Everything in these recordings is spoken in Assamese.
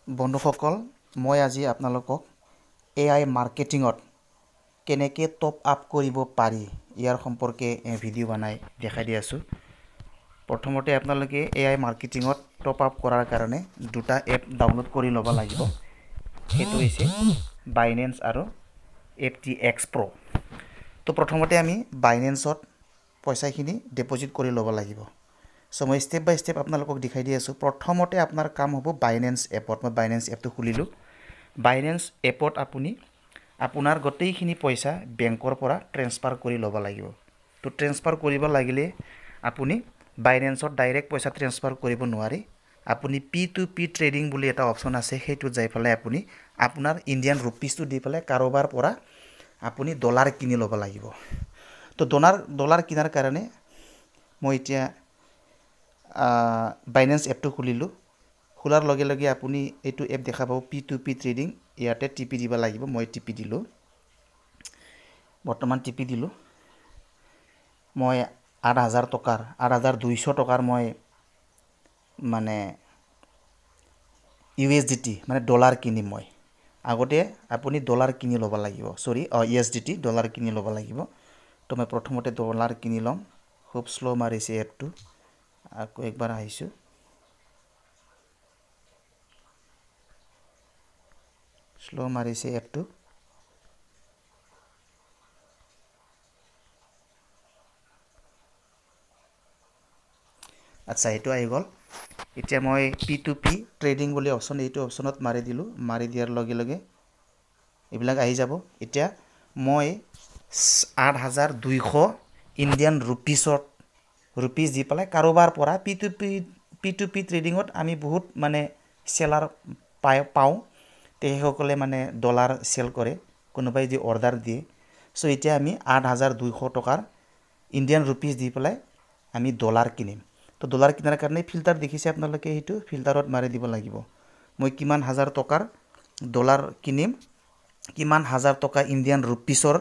বন্ধুসকল মই আজি আপোনালোকক AI মাৰ্কেটিঙত কেনেকৈ টপ আপ কৰিব পাৰি ইয়াৰ সম্পৰ্কে ভিডিঅ' বনাই দেখাই দি আছো। প্ৰথমতে আপোনালোকে AI মাৰ্কেটিঙত টপ আপ কৰাৰ কাৰণে দুটা এপ ডাউনলোড কৰি ল'ব লাগিব। সেইটো হৈছে Binance আৰু FTX Pro। তো প্ৰথমতে আমি Binanceত পইচাখিনি ডিপজিট কৰি ল'ব লাগিব। সো মই স্টেপ বাই স্টেপ আপোনালোকক দেখাই দি আছো। প্ৰথমতে আপোনাৰ কাম হ'ব Binance এপত। মই Binance এপটো খুলিলো। Binance এপত আপুনি আপোনাৰ গোটেইখিনি পইচা বেংকৰ পৰা ট্ৰান্সফাৰ কৰি ল'ব লাগিব। তো ট্ৰান্সফাৰ কৰিব লাগিলে আপুনি Binanceত ডাইৰেক্ট পইচা ট্ৰান্সফাৰ কৰিব নোৱাৰি। আপুনি P2P ট্ৰেডিং বুলি এটা অপচন আছে, সেইটোত যাই পেলাই আপুনি আপোনাৰ ইণ্ডিয়ান ৰুপিছটো দি পেলাই কাৰোবাৰ পৰা আপুনি ডলাৰ কিনি ল'ব লাগিব। তো ডলাৰ কিনাৰ কাৰণে মই এতিয়া Binance এপটো খুলিলো। খোলাৰ লগে লগে আপুনি এইটো এপ দেখা পাব P2P ট্ৰেডিং। ইয়াতে টিপি দিব লাগিব। মই টিপি দিলো। বৰ্তমান টিপি দিলো। মই ৮,০০০ টকাৰ ৮,২০০ টকাৰ মই মানে USDT মানে ডলাৰ কিনিম। মই আগতে আপুনি ডলাৰ কিনি ল'ব লাগিব। USDT ডলাৰ কিনি ল'ব লাগিব। তো মই প্ৰথমতে ডলাৰ কিনি ল'ম। খুব স্লো মাৰিছে এপটো। আকৌ একবাৰ আহিছো। স্লো মাৰিছে এপটো। আচ্ছা, এইটো আহি গ'ল। এতিয়া মই P2P ট্ৰেডিং বুলি অপচন, এইটো অপচনত মাৰি দিলো। মাৰি দিয়াৰ লগে লগে এইবিলাক আহি যাব। এতিয়া মই ৮,২০০ ইণ্ডিয়ান ৰুপিছ দি পেলাই কাৰোবাৰ পৰা P2P ট্ৰেডিঙত আমি বহুত মানে সেলাৰ পাওঁ। তেখেতসকলে মানে ডলাৰ সেল কৰে, কোনোবাই যি অৰ্ডাৰ দিয়ে। সো এতিয়া আমি ৮,২০০ টকাৰ ইণ্ডিয়ান ৰুপিছ দি পেলাই আমি ডলাৰ কিনিম। তো ডলাৰ কিনাৰ কাৰণে ফিল্টাৰ দেখিছে আপোনালোকে, সেইটো ফিল্টাৰত মাৰি দিব লাগিব। মই কিমান হাজাৰ টকাৰ ডলাৰ কিনিম, কিমান হাজাৰ টকা ইণ্ডিয়ান ৰুপিছৰ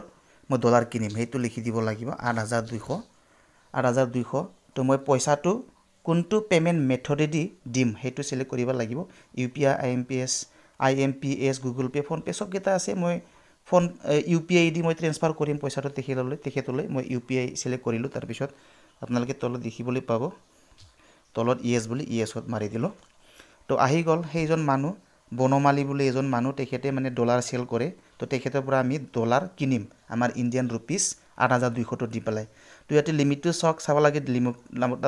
মই ডলাৰ কিনিম, সেইটো লিখি দিব লাগিব। ৮,২০০। তো মই পইচাটো কোনটো পেমেণ্ট মেথডেদি দিম সেইটো সিলেক্ট কৰিব লাগিব। UPI, IMPS, Google Pay, PhonePe সবকেইটা আছে। মই UPI দি মই ট্ৰান্সফাৰ কৰিম পইচাটো তেখেতলৈ। মই UPI সিলেক্ট কৰিলোঁ। তাৰপিছত আপোনালোকে তলত দেখিবলৈ পাব, তলত ইয়েছ বুলি, ইয়েছত মাৰি দিলোঁ। তো আহি গ'ল। সেইজন মানুহ বনমালী বুলি এজন মানুহ, তেখেতে মানে ডলাৰ সেল কৰে। তো তেখেতৰ পৰা আমি ডলাৰ কিনিম আমাৰ ইণ্ডিয়ান ৰুপিছ ৮,২০০ দি পেলাই। তো ইয়াতে লিমিটটো চাব লাগে।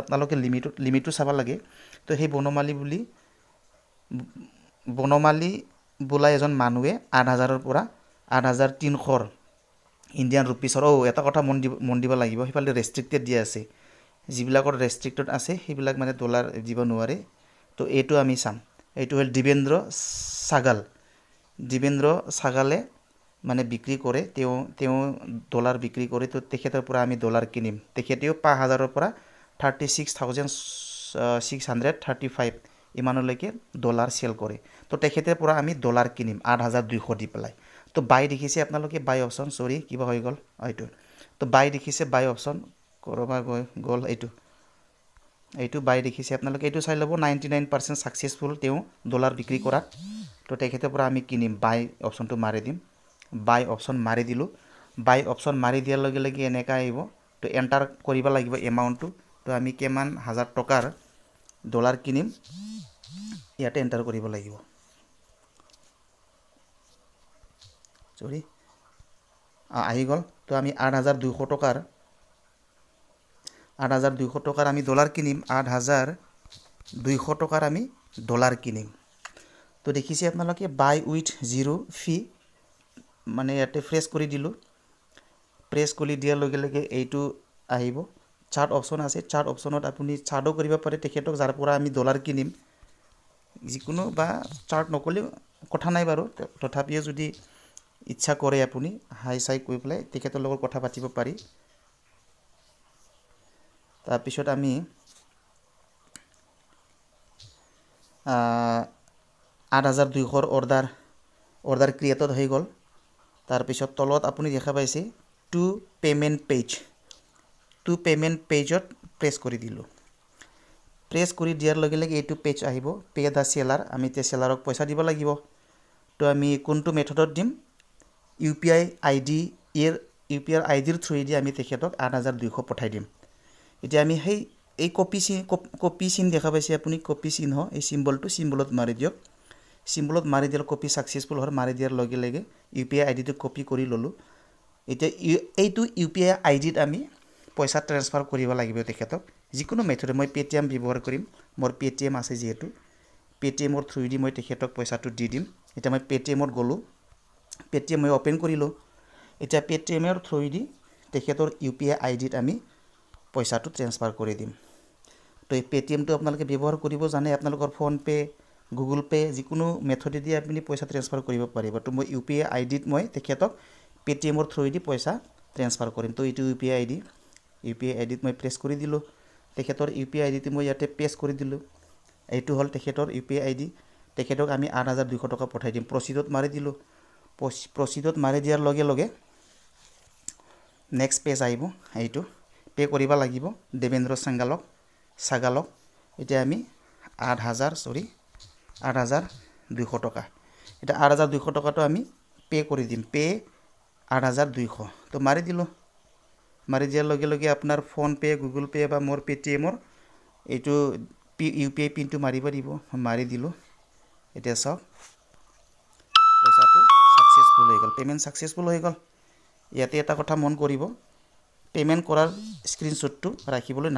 আপোনালোকে লিমিটটো চাব লাগে। তো সেই বনমালী বোলা এজন মানুহে ৮,০০০ৰ পৰা ৮,৩০০ ইণ্ডিয়ান ৰুপিছৰ। এটা কথা মন দিব লাগিব, সেইফালে ৰেষ্ট্ৰিক্টেড দিয়া আছে। যিবিলাকৰ ৰেষ্ট্ৰিক্টেড আছে সেইবিলাক মানে ডলাৰ দিব নোৱাৰে। তো এইটো আমি চাম। এইটো হ'ল দিবেন্দ্ৰ সাগালে মানে বিক্ৰী কৰে। তেওঁ ডলাৰ বিক্ৰী কৰে। তো তেখেতৰ পৰা আমি ডলাৰ কিনিম। তেখেতেও ৫,০০০ৰ পৰা 36,635 ইমানলৈকে ডলাৰ সেল কৰে। তো তেখেতৰ পৰা আমি ডলাৰ কিনিম ৮,২০০ দি পেলাই। তো বাই দেখিছে আপোনালোকে, বাই অপশ্যন, কিবা হৈ গ'ল এইটো। তো বাই দেখিছে, বাই অপশ্যন কৰবা গ'ল। এইটো বাই দেখিছে আপোনালোকে, এইটো চাই ল'ব। 99% ছাকচেছফুল তেওঁ ডলাৰ বিক্ৰী কৰাত। তো তেখেতৰ পৰা আমি কিনিম। বাই অপশ্যনটো মাৰি দিম। বাই অপশ্যন মাৰি দিলোঁ। বাই অপশ্যন মাৰি দিয়াৰ লগে লগে এনেকুৱা আহিব। তো এণ্টাৰ কৰিব লাগিব এমাউণ্টটো। তো আমি কিমান হাজাৰ টকাৰ ডলাৰ কিনিম ইয়াতে এণ্টাৰ কৰিব লাগিব। আহি গ'ল। তো আমি ৮,২০০ টকাৰ আমি ডলাৰ কিনিম। ৮,২০০ টকাৰ আমি ডলাৰ কিনিম। তো দেখিছে আপোনালোকে, বাই উইথ জিৰ' ফি, মানে ইয়াতে প্ৰেছ কৰি দিলোঁ। প্ৰেছ কৰি দিয়াৰ লগে লগে এইটো আহিব। চাৰ্ট অপশ্যন আছে। চাৰ্ট অপশ্যনত আপুনি চাৰ্টো কৰিব পাৰে তেখেতক, যাৰ পৰা আমি ডলাৰ কিনিম। যিকোনো বা চাৰ্ট নকৰিলেও কথা নাই বাৰু। তথাপিও যদি ইচ্ছা কৰে আপুনি হাই চাই কৈ পেলাই তেখেতৰ লগত কথা পাতিব পাৰি। তাৰপিছত আমি ৮,২০০ৰ অৰ্ডাৰ ক্ৰিয়েটড হৈ গ'ল। তাৰপিছত তলত আপুনি দেখা পাইছে টু পে'মেণ্ট পেজত প্ৰেছ কৰি দিলোঁ। প্ৰেছ কৰি দিয়াৰ লগে লগে এইটো পেজ আহিব পে দা সেলাৰ আমি তে সেলাৰক পইচা দিব লাগিব তো আমি কোনটো মেথডত দিম ইউপিআই আইডি ইউপিআই আইডিৰ থ্ৰুদি আমি তেখেতক 8200 পঠাই দিম এতিয়া আমি সেই এই কপি চিন দেখা পাইছে আপুনি কপি চিহ্ন এই সিম্বলত মাৰি দিয়ক সিম্বলত মাৰি দিলে কপি সাকসেসফুল হয় মাৰি দিয়াৰ লগে লগে ইউপিআই আইডিটো কপি কৰি ললো এতিয়া এইটো ইউপিআই আইডিত আমি পইচা ট্ৰান্সফাৰ কৰিব লাগিব তেখেতক যিকোনো মেথডে মই পেটিএম ব্যৱহাৰ কৰিম মোৰ পেটিএম আছে যেহেতু পেটিএমৰ থ্ৰুদি মই তেখেতক পইচাটো দি দিম এটা মই পেটিএমত গলো পেটিএম মই ওপেন কৰিলো এটা পেটিএমৰ থ্ৰুদি তেখেতৰ ইউপিআই আইডিত আমি পইচাটো ট্ৰান্সফাৰ কৰি দিম তো এই পেটিএমটো আপোনালোকে ব্যৱহাৰ কৰিব জানে আপোনালোকৰ ফোন পে গুগল পে যিকোনো মেথডে দি আপুনি পইচা ট্ৰান্সফাৰ কৰিব পাৰিব তো মই ইউপিআই আইডিত মই তেখেতক পেটিএমৰ থ্ৰুদি পইচা ট্ৰান্সফাৰ কৰিম তো এইটো ইউপিআই আইডিত মই প্ৰেছ কৰি দিলো তেখেতৰ ইউপিআই আইডিটো মই ইয়াতে পেষ্ট কৰি দিলো এইটো হল তেখেতৰ ইউপিআই আইডি তেখেতক আমি 8200 টকা পঠাই দিম প্ৰসিডত মাৰি দিলো প্ৰসিডত মাৰি দিয়াৰ লগে লগে নেক্সট পেজ আহিব এইটো পে কৰিব লাগিব দেবেন্দ্ৰ সাগালক এতিয়া আমি 8200 টকা এটা 8200 টকাটো আমি পে কৰি দিম পে 8200 তো মাৰি দিয়াৰ লগে লগে আপোনাৰ ফোন পে গুগল পে বা মোৰ পেটিএমৰ এইটো ইউপিআই পিনটো মাৰিব দিব মাৰি দিলো এতিয়া সব পইচাটো সাকসেসফুল হৈ গল পেমেন্ট সাকসেসফুল হৈ গল ইয়াতে এটা কথা মন কৰিব পেমেন্ট কৰাৰ স্ক্ৰিনশ্বটটো ৰাখিবলৈ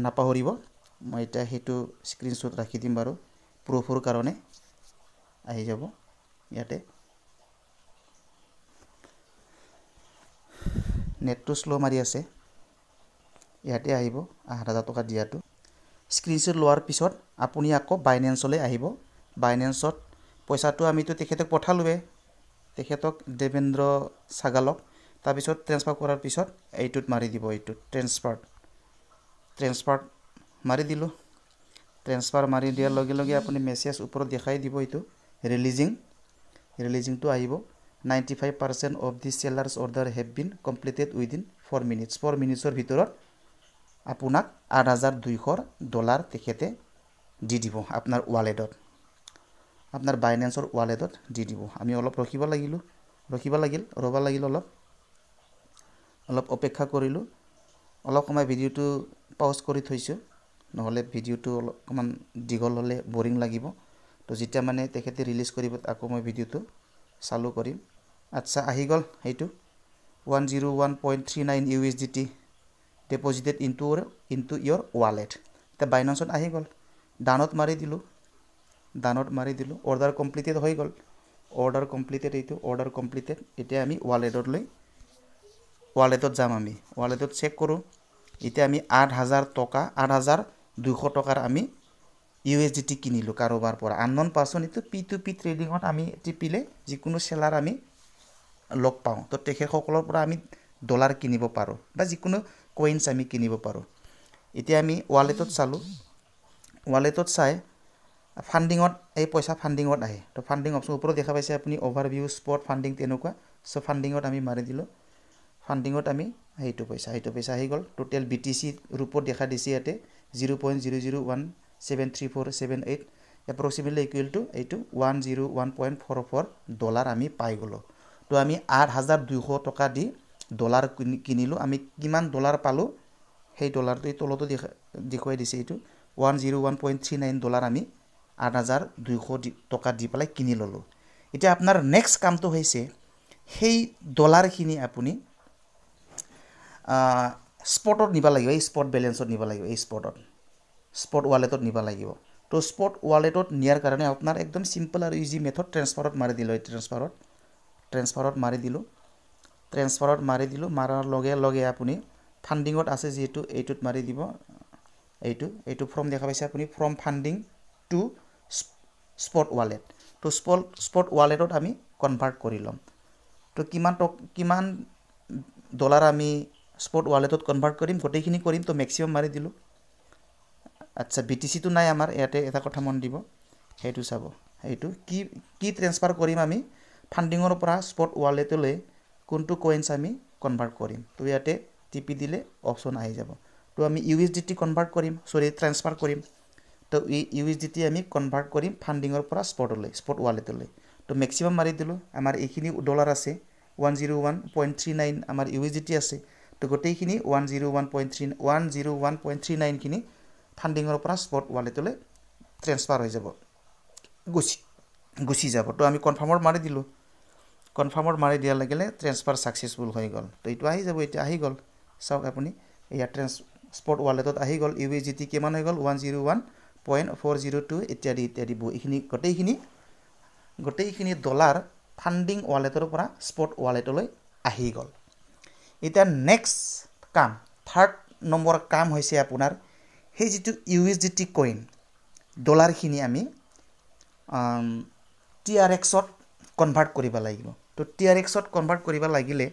নাপাহৰিব মই এটা হেতু স্ক্ৰিনশ্বট ৰাখি দিম বাৰু প্ৰুফৰ কাৰণে আহি যাব ইয়াতে নেটটো স্লো মাৰি আছে ইয়াতে আহিব 8000 টকা দিয়াটো স্ক্ৰিনশ্বট লোৱাৰ পিছত আপুনি আকৌ বাইনেন্সলৈ আহিব বাইনেন্সত পইচাটো আমিতো তেখেতক পঠালোৱে তেখেতক দেবেন্দ্ৰ সাগালক তাৰ পিছত ট্ৰান্সফাৰ কৰাৰ পিছত এইটোত মাৰি দিব এইটো ট্ৰান্সফাৰ মাৰি দিলো ট্ৰান্সফাৰ মাৰি দিয়াৰ লগে লগে আপুনি মেছেজ ওপৰত দেখাই দিব এইটো ৰিলিজিংটো আহিব 95% of the seller's order have been completed within 4 minutes 4 minutesৰ ভিতৰত আপোনাক $8200 তেখেতে দি দিব আপোনাৰ ওয়ালেটত আপোনাৰ বাইনেন্সৰ ওয়ালেটত দি দিব আমি অলপ ৰখিব লাগিল অলপ অপেক্ষা কৰিলো অলপ সময় ভিডিওটো পজ কৰি থৈছো নহলে ভিডিওটো অলপমান দীঘল হলে বোৰিং লাগিব তো যেতিয়া মানে তেখেতে ৰিলিজ কৰিব আকৌ মই ভিডিওটো চালু কৰিম আচ্ছা আহি গল এইটো 101.39 USDT deposited into your wallet তে বাইনান্সত আহি গল ডানত মাৰি দিলো অৰ্ডাৰ কমপ্লিটেড হৈ গল অৰ্ডাৰ কমপ্লিটেড এতিয়া আমি ওয়ালেটত যাম আমি ওয়ালেটত চেক কৰো এতিয়া আমি 8200 টকাৰ আমি USDT কিনিলো কাৰোবাৰ পৰা আননন পাৰ্সন ইটো P2P ট্ৰেডিংত আমি টিপিলে যিকোনো সেলাৰ আমি লগ পাওঁ তো তেখেতসকলৰ পৰা আমি ডলাৰ কিনিব পাৰো বা যিকোনো কইনছ আমি কিনিব পাৰো এতিয়া আমি ওয়ালেটত চালো ওয়ালেটত চাই ফান্ডিংত এই পইচা ফান্ডিংত আহে তো ফান্ডিং অপচন ওপৰত দেখা পাইছে আপুনি ওভাৰভিউ স্পট ফান্ডিং তেনেকুৱা সো ফান্ডিংত আমি মাৰি দিলো ফান্ডিংত আমি এইটো পইচা আহি গল টোটাল BTC ৰূপত দেখা দিছে ইয়াতে 0.0017347 approximately equal to এইটো 101.44 ডলাৰ আমি পাই গলো তো আমি 8200 টকা দি ডলাৰ কিনিলো আমি কিমান ডলাৰ পালো সেই ডলাৰটো তলতো দেখুৱাই দিছে এইটো 101.39 ডলাৰ আমি 8200 টকা দি পেলাই কিনি ললো এতিয়া আপোনাৰ নেক্সট কামটো হৈছে সেই ডলাৰখিনি আপুনি স্পটত নিবা লাগিব এই স্পট বেলেন্সত নিবা লাগিব এই স্পট ওয়ালেটত নিবা লাগিব তো স্পট ওয়ালেটত নিয়াৰ কাৰণে আপোনাৰ একদম সিম্পল আৰু ইজি মেথড ট্ৰান্সফাৰত মাৰি দিলো ট্ৰান্সফাৰত মাৰি দিলো মাৰাৰ লগে লগে আপুনি ফান্ডিংত আছে যেটো এইটোত মাৰি দিব এইটো ফ্ৰম দেখা পাইছে আপুনি from funding two spot wallet তো স্পট ওয়ালেটত আমি কনভাৰ্ট কৰি লম তো কিমান ডলাৰ আমি স্পট ওয়ালেটত কনভাৰ্ট কৰিম গোটেইখিনি কৰিম তো ম্যাক্সিমাম মাৰি দিলো আচ্ছা BTC তো নাই আমাৰ ইয়াতে এটা কথা মন দিব হেতু চাব এইটো কি ট্ৰান্সফাৰ কৰিম আমি ফান্ডিংৰ পৰা স্পট ওয়ালেটলৈ কোনটো কইনছ আমি কনভাৰ্ট কৰিম তো ইয়াতে টিপি দিলে অপচন আহি যাব তো আমি USDT কনভাৰ্ট কৰিম ট্ৰান্সফাৰ কৰিম তো USDT আমি কনভাৰ্ট কৰিম ফান্ডিঙৰ পৰা স্পট ৱালেটলৈ তো মেক্সিমাম মাৰি দিলোঁ আমাৰ এইখিনি ডলাৰ আছে 101.39 আমাৰ USDT আছে তো গোটেইখিনি 101.39 খিনি ফান্ডিঙৰ পৰা স্পট ৱালেটলৈ ট্ৰান্সফাৰ হৈ যাব গুছি যাব তো আমি কনফাৰ্মৰ মাৰি দিলোঁ কনফাৰ্মৰ মাৰি দিয়াৰ লাগিলে ট্ৰান্সফাৰ সাকসেসফুল হৈ গ'ল তো এইটো আহি যাব এতিয়া আহি গ'ল চাওক আপুনি এয়া স্পট ৱালেটত আহি গ'ল USDT কিমান হৈ গ'ল 101.402 ইত্যাদি ইত্যাদি এইখিনি গোটেইখিনি ডলাৰ ফান্ডিং ৱালেটৰ পৰা স্পট ৱালেটলৈ আহি গ'ল এটা নেক্সট কাম থাৰ্ড নম্বৰ কাম হৈছে আপোনাৰ সেই যেটো USDT কইন ডলাৰখিনি আমি TRX ত কনভাৰ্ট কৰিব লাগিব তো TRX ত কনভাৰ্ট কৰিব লাগিলে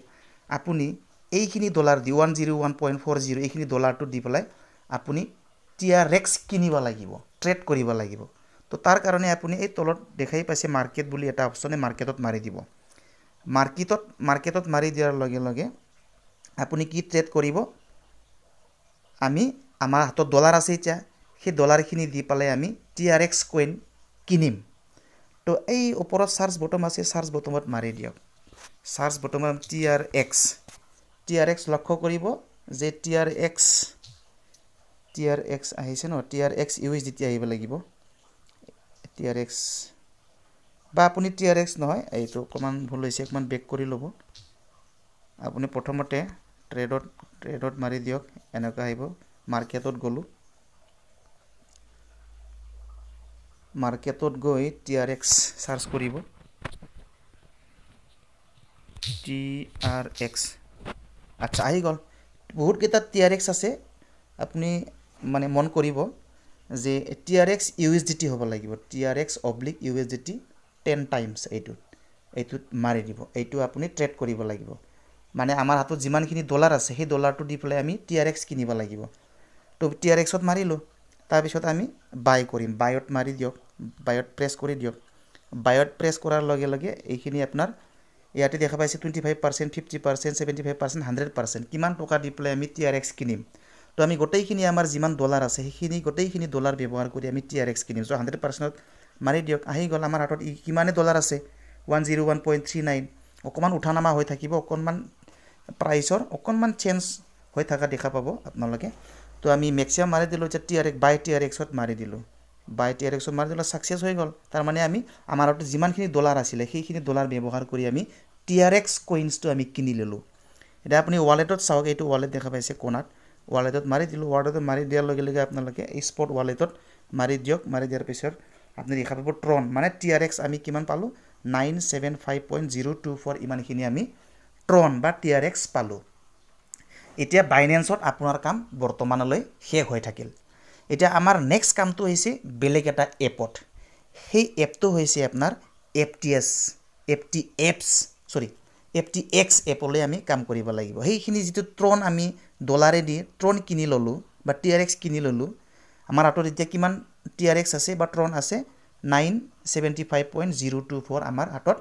আপুনি এইখিনি ডলাৰ দি 101.40 এইখিনি ডলাৰটো দি পেলাই আপুনি TRX কিনিব লাগিব ট্ৰেড কৰিব লাগিব তো তাৰ কাৰণে আপুনি এই তলত দেখাই পাইছে মাৰ্কেট বুলি এটা অপচনে মাৰ্কেটত মাৰি দিব মাৰ্কেটত মাৰি দিয়াৰ লগে লগে আপুনি কি ট্ৰেড কৰিব আমি আমাৰ হাতত ডলাৰ আছে এতিয়া সেই ডলাৰখিনি দি পেলাই আমি TRX কইন কিনিম তো এই ওপৰত সাৰ্চ বটন আছে সাৰ্চ বটনত মাৰি দিয়ক সাৰ্চ বটনত TRX লক্ষ্য কৰিব যে TRX আহিছে ন TRX USDT আহিব লাগিব TRX বা আপুনি TRX নহয় এইটো অকমান ভুল হৈছে অকমান বেক কৰি ল'ব আপুনি প্ৰথমতে ট্ৰেডত মাৰি দিয়ক এনেকা আহিব মাৰ্কেটত গলো মাৰ্কেটত গৈ TRX সাৰ্চ কৰিব TRX আচ্ছা আহি গ'ল বহুত কেইটা TRX আছে আপুনি মানে মন কৰিব যে TRX USDT হ'ব লাগিব TRX/USDT 10 টাইমছ এইটো মাৰি দিব এইটো আপুনি ট্ৰেড কৰিব লাগিব মানে আমাৰ হাতত যিমানখিনি ডলাৰ আছে সেই ডলাৰটো দি পেলাই আমি TRX কিনিব লাগিব তো TRX ত মাৰিলো তাৰ পিছত আমি বাই কৰিম বাইত মাৰি দিয়ক বাইত প্ৰেছ কৰি দিয়ক বাইত প্ৰেছ কৰাৰ লগে লগে এইখিনি আপোনাৰ ইয়াতে দেখা পাইছে 25% 50% 75% 100% কিমান টকা দি পেলাই আমি TRX কিনিম তো আমি গোটেইখিনি আমাৰ যিমান ডলাৰ আছে সেইখিনি গোটেইখিনি ডলাৰ ব্যৱহাৰ কৰি আমি TRX কিনিম সো 100% মাৰি দিয়ক আহি গ'ল আমাৰ হাতত কিমানে ডলাৰ আছে 101.39 অকমান উঠানামা হৈ থাকিব অকমান প্ৰাইসৰ অকমান চেঞ্জ হৈ থকা দেখা পাব আপোনালোকে তো আমি ম্যাক্সিমাম মাৰি দিলো যে TRX ত মাৰি দিলো সাকসেস হৈ গ'ল তাৰ মানে আমি আমাৰ হাতত যিমানখিনি ডলাৰ আছিল সেইখিনি ডলাৰ ব্যৱহাৰ কৰি আমি TRX কইনছটো আমি কিনি ললো এটা আপুনি ওয়ালেটত চাওক এইটো ওয়ালেট দেখা পাইছে কোনাত ওয়ালেটত মাৰি দিলো ওয়ালেটত মাৰি দিয়াৰ লগে লগে আপোনালোকে এই স্পট ওয়ালেটত মাৰি দিয়ক মাৰি দিয়াৰ পিছত আপুনি দেখা পাব ট্ৰন মানে TRX আমি কিমান পালো 975.024 ইমানখিনি আমি ট্ৰন বা TRX পালো এতিয়া বাইন্যান্সত আপোনাৰ কাম বৰ্তমানলৈ শেষ হৈ থাকিল এটা আমাৰ নেক্সট কামটো হৈছে বেলেগ এটা এপত সেই এপটো হৈছে আপোনাৰ FTX এপলৈ আমি কাম কৰিব লাগিব সেইখিনি যেটো ট্ৰন আমি ডলাৰে দি ট্ৰন কিনি ললো বা TRX কিনি ললো আমাৰ হাতত এতিয়া কিমান TRX আছে বা ট্ৰন আছে 975.024 আমাৰ হাতত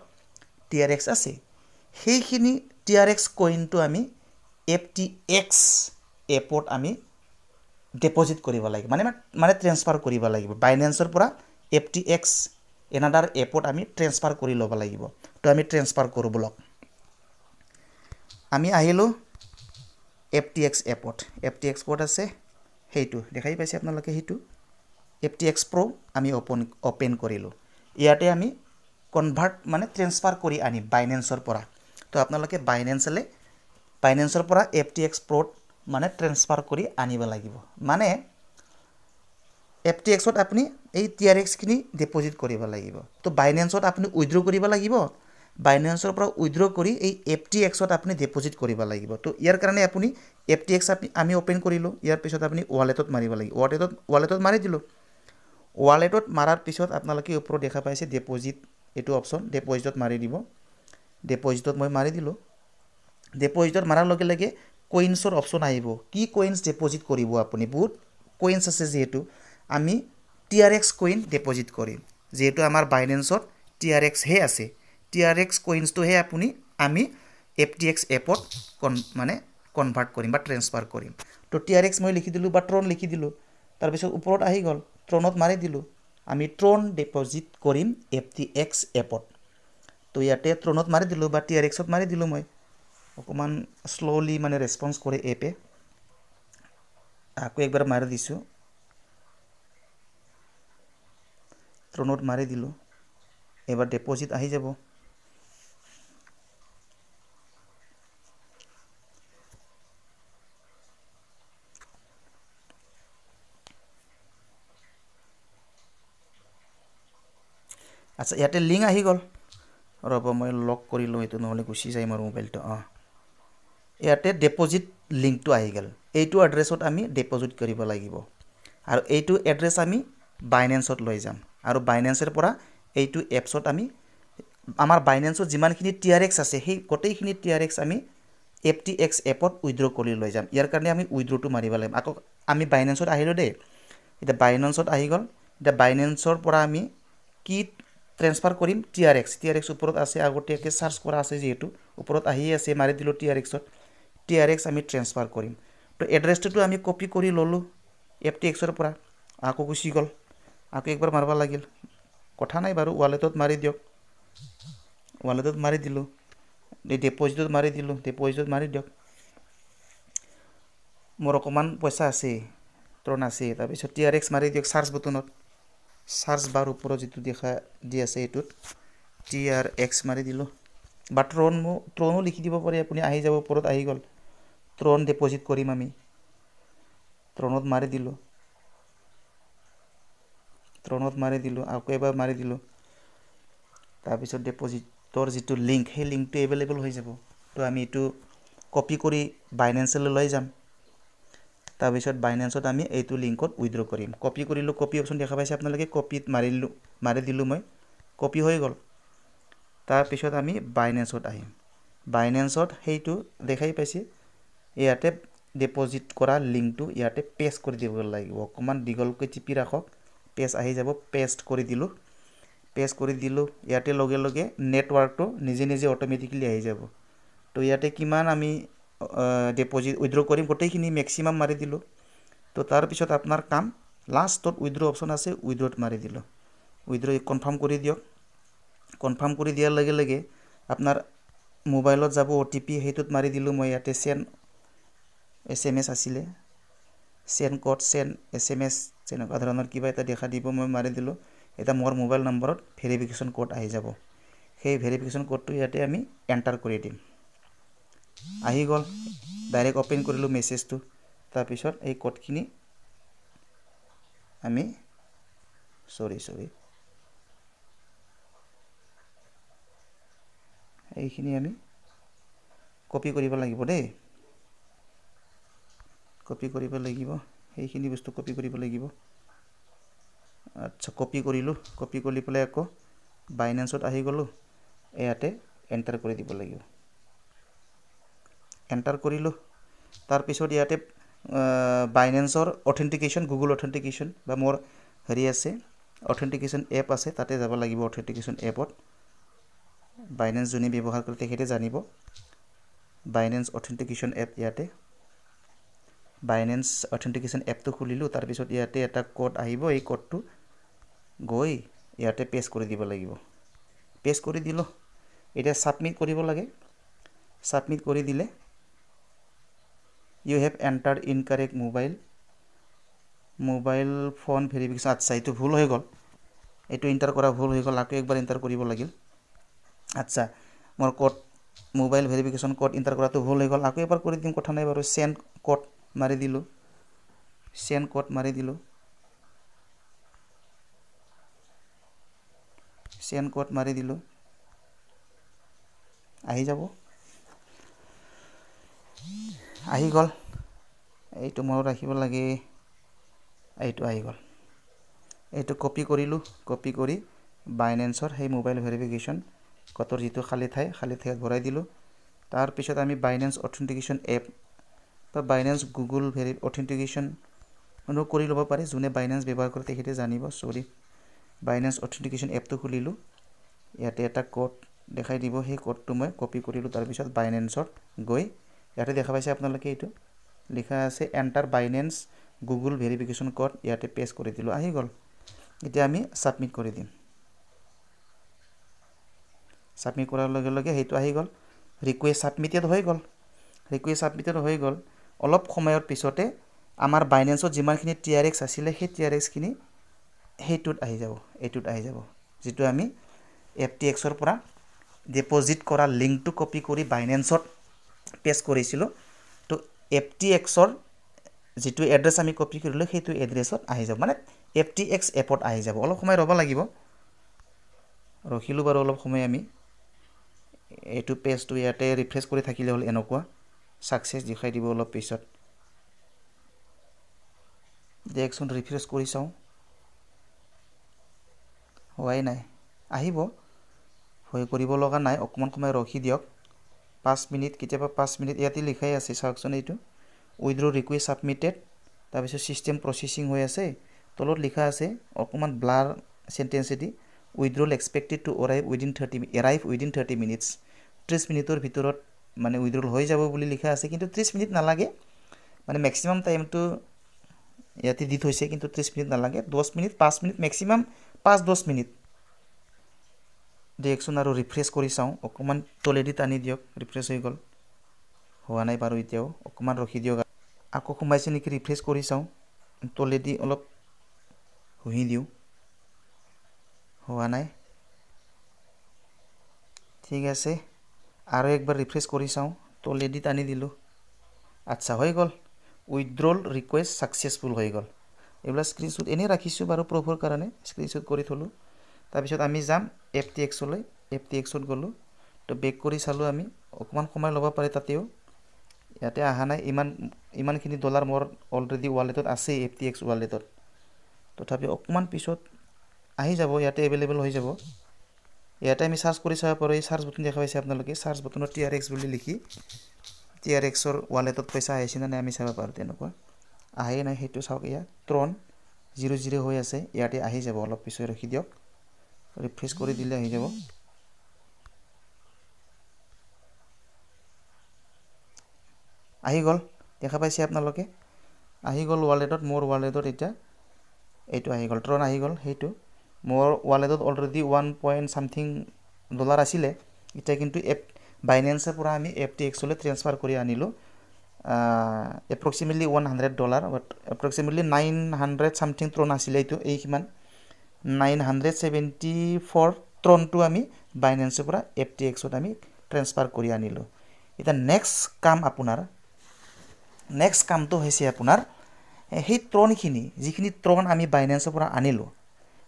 TRX আছে সেইখিনি TRX কইনটো আমি FTX এপত আমি ডিপোজিট কৰিব লাগিব মানে ট্ৰান্সফাৰ কৰিব লাগিব বাইন্যান্সৰ পৰা FTX এনাদাৰ এপত আমি ট্ৰান্সফাৰ কৰি ল'ব লাগিব তো আমি ট্ৰান্সফাৰ কৰো ব্লক আমি আহিলো FTX এপত FTX পট আছে হেইটো দেখাই পাইছে আপোনালোকে হেইটো FTX Pro আমি ওপেন কৰিলো ইয়াতে আমি কনভাৰ্ট মানে ট্ৰান্সফাৰ কৰি আনি বাইন্যান্সৰ পৰা তো আপোনালোকে বাইন্যান্সৰ পৰা FTX Pro মানে ট্ৰান্সফাৰ কৰি আনিব লাগিব মানে FTX ত আপুনি এই TRX খিনি ডিপোজিট কৰিব লাগিব তো বাইন্যান্সত আপুনি উইথড্ৰ কৰিব লাগিব বাইন্যান্সৰ পৰা উইথড্ৰ কৰি এই FTX ত আপুনি ডিপোজিট কৰিব লাগিব তো ইয়াৰ কাৰণে আপুনি FTX আমি ওপেন কৰিলো ইয়াৰ পিছত আপুনি ওয়ালেটত মাৰিব লাগিব ওয়ালেটত মাৰি দিলো ওয়ালেটত মাৰাৰ পিছত আপোনালোকে ওপৰত দেখা পাইছে ডিপোজিট এটো অপচন ডিপোজিটত মাৰি দিব ডিপোজিটত মই মাৰি দিলো ডিপোজিটত মাৰাৰ লগে লগে কইনছৰ অপচন আহিব কি কইনছ ডিপোজিট কৰিব আপুনি বহুত কইনছ আছে যেহেতু আমি TRX কইন ডিপোজিট কৰিম যেহেতু আমাৰ বাইন্যান্সত TRX হে আছে TRX কইনছটো হে আমি FTX এপত মানে কনভাৰ্ট কৰিম বা ট্ৰান্সফাৰ কৰিম তো TRX মই লিখি দিলো বা ট্ৰন লিখি দিলো তাৰ পিছত ওপৰত আহি গ'ল ট্ৰনত মাৰি দিলোঁ আমি ট্ৰন ডিপজিট কৰিম FTX এপত তো ইয়াতে ট্ৰনত মাৰি দিলোঁ বা TRXত মাৰি দিলোঁ মই অকণমান শ্ল'লি মানে ৰেছপন্স কৰে এপে আকৌ একবাৰ মাৰি দিছোঁ ট্ৰনত মাৰি দিলোঁ এবাৰ ডিপজিট আহি যাব আচ্ছা ইয়াতে লিংক আহি গ'ল ৰ'ব মই লক কৰি লওঁ এইটো নহ'লে গুচি যায় মোৰ মোবাইলটো ইয়াতে ডিপজিট লিংকটো আহি গ'ল এইটো এড্ৰেছত আমি ডিপজিট কৰিব লাগিব আৰু এইটো এড্ৰেছ আমি বাইনেন্সত লৈ যাম আৰু বাইনেন্সৰ পৰা এইটো এপছত আমি আমাৰ বাইনেন্সত যিমানখিনি TRX আছে সেই গোটেইখিনি TRX আমি FTX এপত উইথড্ৰ কৰি লৈ যাম ইয়াৰ কাৰণে আমি উইথড্ৰটো মাৰিব লাগিব আকৌ আমি বাইনেন্সত আহিলোঁ দেই এতিয়া বাইনেন্সত আহি গ'ল এতিয়া বাইনেন্সৰ পৰা আমি কি ট্ৰান্সফাৰ কৰিম TRX ওপৰত আছে আগতীয়াকৈ সাৰ্চ কৰা আছে যেহেতু ওপৰত আহি আছে মাৰি দিলোঁ TRX আমি ট্ৰান্সফাৰ কৰিম তো এড্ৰেছটো আমি কপি কৰি ললোঁ FTXৰ পৰা আকৌ গুচি গ'ল আকৌ একবাৰ মাৰব লাগিল কথা নাই বাৰু ৱালেটত মাৰি দিয়ক ৱালেটত মাৰি দিলোঁ ডিপজিটত মাৰি দিলোঁ ডিপজিটত মাৰি দিয়ক মোৰ অকণমান পইচা আছে ট্ৰন আছে তাৰপিছত TRX মাৰি দিয়ক সাৰ্চ বুটনত সাৰ্চ বাৰ ওপৰত যেটো দেখা দি আছে এইটোত TRX মাৰি দিলোঁ বা ট্ৰনো লিখি দিব পাৰে আপুনি আহি যাব ওপৰত আহি গ'ল ট্ৰন ডিপজিট কৰিম আমি ট্ৰনত মাৰি দিলোঁ আকৌ এবাৰ মাৰি দিলোঁ তাৰপিছত ডিপজিটৰ যেটো লিংক সেই লিংকটো এভেইলেবল হৈ যাব তো আমি এইটো কপি কৰি বাইনেন্সলৈ লৈ যাম তাৰপিছত বাইনেন্সত আমি এইটো লিংকত উইথড্ৰ কৰিম কপি কৰিলোঁ কপি অপশ্যন দেখা পাইছে আপোনালোকে কপিত মাৰি দিলোঁ মই কপি হৈ গ'ল তাৰপিছত আমি বাইনেন্সত আহিম বাইনেন্সত সেইটো দেখাই পাইছে ইয়াতে ডিপজিট কৰা লিংকটো ইয়াতে পেষ্ট কৰি দিব লাগিব অকণমান দীঘলকৈ টিপি ৰাখক পেষ্ট আহি যাব পেষ্ট কৰি দিলোঁ ইয়াতে লগে লগে নেটৱৰ্কটো নিজে নিজে অটোমেটিক্যালি আহি যাব তো ইয়াতে কিমান আমি ডিপজিট উইথড্ৰ কৰিম গোটেইখিনি মেক্সিমাম মাৰি দিলোঁ তো তাৰপিছত আপোনাৰ কাম লাষ্টত উইথড্ৰ অপশ্যন আছে উইথড্ৰত মাৰি দিলোঁ উইথড্ৰ কনফাৰ্ম কৰি দিয়ক কনফাৰ্ম কৰি দিয়াৰ লগে লগে আপোনাৰ মোবাইলত যাব OTP সেইটোত মাৰি দিলোঁ মই ইয়াতে সেন্ড SMS আছিলে সেন্ড কোড সেন্ড SMS তেনেকুৱা ধৰণৰ কিবা এটা দেখা দিব মই মাৰি দিলোঁ এটা মোৰ মোবাইল নম্বৰত ভেৰিফিকেশ্যন কোড আহি যাব সেই ভেৰিফিকেশ্যন কোডটো ইয়াতে আমি এণ্টাৰ কৰি দিম আহি গ'ল ডাইৰেক্ট ওপেন কৰিলোঁ মেছেজটো তাৰপিছত এই কোডখিনি আমি সৰি এইখিনি আমি কপি কৰিব লাগিব দেই কপি কৰিব লাগিব এইখিনি বস্তু কপি কৰিব লাগিব আচ্ছা কপি কৰিলোঁ কপি কৰি পেলাই আকৌ বাইনেন্সত আহি গ'লোঁ ইয়াতে এণ্টাৰ কৰি দিব লাগিব এণ্টাৰ কৰিলোঁ তাৰপিছত ইয়াতে বাইনেন্সৰ অথেণ্টিকেশ্যন গুগল অথেণ্টিকেশ্যন বা মোৰ হেৰি আছে অথেণ্টিকেশ্যন এপ আছে তাতে যাব লাগিব অথেণ্টিকেশ্যন এপত বাইনেন্স যোনে ব্যৱহাৰ কৰে তেখেতে জানিব বাইনেন্স অথেণ্টিকেশ্যন এপ ইয়াতে বাইনেন্স অথেণ্টিকেশ্যন এপটো খুলিলোঁ তাৰপিছত ইয়াতে এটা কোড আহিব এই কোডটো গৈ ইয়াতে পেষ্ট কৰি দিব লাগিব পেষ্ট কৰি দিলোঁ এতিয়া সাবমিট কৰিব লাগে সাবমিট কৰি দিলে you have entered incorrect mobile phone verification আচ্ছা এইটো ভুল হৈ গ'ল এইটো এণ্টাৰ কৰা ভুল হৈ গ'ল আকৌ একবাৰ এণ্টাৰ কৰিব লাগিল আচ্ছা মোৰ code mobile verification code enter কৰাটো ভুল হৈ গ'ল আকৌ এবাৰ কৰি দিম কথা নাই বাৰু সেন্ড কোড মাৰি দিলোঁ সেন্ড কোড মাৰি দিলোঁ সেন্ড কোড মাৰি দিলোঁ আহি যাব আহি গ'ল এইটো মনত ৰাখিব লাগে এইটো আহি গ'ল এইটো কপি কৰিলোঁ কপি কৰি বাইনেন্সৰ সেই মোবাইল ভেৰিফিকেশ্যন কোডৰ যেটো খালী ঠাইত ভৰাই দিলোঁ তাৰপিছত আমি বাইনেন্স অথেণ্টিকেশ্যন এপ বা বাইনেন্স গুগল অথেণ্টিকেশ্যন কৰি ল'ব পাৰে যোনে বাইনেন্স ব্যৱহাৰ কৰে তেখেতে জানিব বাইনেন্স অথেণ্টিকেশ্যন এপটো খুলিলোঁ ইয়াতে এটা কোড দেখাই দিব সেই কোডটো মই কপি কৰিলোঁ তাৰপিছত বাইনেন্সত গৈ ইয়াতে দেখা পাইছে আপোনালোকে এইটো লিখা আছে enter Binance Google verification code ইয়াতে পেষ্ট কৰি দিলোঁ আহি গ'ল এতিয়া আমি সাবমিট কৰি দিম সাবমিট কৰাৰ লগে লগে হেতু আহি গল ৰিকুৱেষ্ট সাবমিটেড হৈ গল অলপ সময়ৰ পিছতে আমাৰ বাইনেন্সত যিমানখিনি TRX আছিল সেই TRX খিনি হেতুত আহি যাব এটুত আহি যাব যেটো আমি FTX ৰ পৰা ডিপজিট কৰা লিংকটো কপি কৰি বাইনেন্সত পেস্ট কৰিছিলো তো FTX ৰ যেটো এড্ৰেছ আমি কপি কৰিলো হেতু এড্ৰেছত আহি যাব মানে FTX এপত আহি যাব অলপ সময় ৰব লাগিব ৰখিলো বাৰু অলপ সময় আমি এটু পেজটো ইয়াতে ৰিফ্ৰেশ কৰি থাকিলে হল এনেকুৱা সাকসেস দেখাই দিব অলপ পিছত দেখোন ৰিফ্ৰেশ কৰি চাও হোৱাই নাই আহিব হৈ কৰিব লগা নাই অকমান সময় ৰখি দিয়ক 5 মিনিট কিতেবা 5 মিনিট ইয়াতে লিখাই আছে চাওকচোন এইটো উইথড্ৰ ৰিকুৱেষ্ট সাবমিটেড তাৰপিছত সিস্টেম প্ৰসেসিং হৈ আছে তলত লিখা আছে অকমান ব্লাৰ সেন্টেন্স এদি withdrawal expected to arrive within 30 minutes 30 মিনিটৰ ভিতৰত মানে withdrawal হৈ যাব বুলি লিখা আছে কিন্তু 30 মিনিট নালাগে মানে ম্যাক্সিমাম টাইমটো ইয়াতে দি থৈছে কিন্তু 30 মিনিট নালাগে 10 মিনিট 5 মিনিট ম্যাক্সিমাম 5-10 মিনিট দেখছোন আৰু ৰিফ্ৰেশ কৰি চাও অকমান তলেদি টানি দিয়ক ৰিফ্ৰেশ হৈ গল হোৱা নাই বাৰু এতিয়াও অকমান ৰখি দিয়ক আকৌ সোমাইছে নেকি ৰিফ্ৰেশ কৰি চাও তলেদি অলপ হুহি দিও হোৱা নাই ঠিক আছে আৰু একবাৰ ৰিফ্ৰেশ কৰি চাও তলেদি টানি দিলো আচ্ছা হৈ গল উইথড্ৰল ৰিকুৱেষ্ট সাকসেসফুল হৈ গল এবলা স্ক্ৰিনশ্বট এনে ৰাখিছো বাৰু প্ৰুফৰ কাৰণে স্ক্ৰিনশ্বট কৰি থলো তাৰ পিছত আমি যাম FTX লৈ FTX ত গলো তো বেক কৰি চালো আমি অকমান সময় লব পাৰে তাতেও ইয়াতে আহা নাই ইমানখিনি ডলাৰ মোৰ অলৰেডি ওয়ালেটত আছে FTX ওয়ালেটত তথাপি অকমান পিছত আহি যাব ইয়াতে अवेलेबल হৈ যাব ইয়াতে আমি সার্চ কৰি চাব পাৰো এই সাৰ্চ বাটন দেখা পাইছে আপোনালোকে সাৰ্চ বাটনত TRX বুলি লিখি TRX ৰ ওয়ালেটত পইচা আহিছে না আমি চাব পাৰো তেনেকুৱা আহে নাই হেতু চাওক ইয়া ট্ৰন 00 হৈ আছে ইয়াতে আহি যাব অলপ পিছত ৰখি দিয়ক ৰিফ্ৰেশ কৰি দিলে আহি যাব আহি গল দেখা পাইছে আপোনালোকে আহি গল ওয়ালেটত মোৰ ওয়ালেটত এটা এইটো আহি গল ট্ৰন আহি গল হেতু মোৰ ওয়ালেটত অলৰেডি 1 পইণ্ট সামথিং ডলাৰ আছিল এটা কিন্তু বাইনেন্সৰ পৰা আমি FTX লৈ ট্ৰান্সফাৰ কৰি আনিলো approximately $100 but approximately 900 something Tron আছিল এইটো এই কিমান 974 ট্ৰনটো আমি বাইনেন্সৰ পৰা FTX ত আমি ট্ৰান্সফাৰ কৰি আনিলো এটা নেক্সট কামটো হৈছে আপোনাৰ সেই ট্ৰনখিনি যিখিনি ট্ৰন আমি বাইনেন্সৰ পৰা আনিলো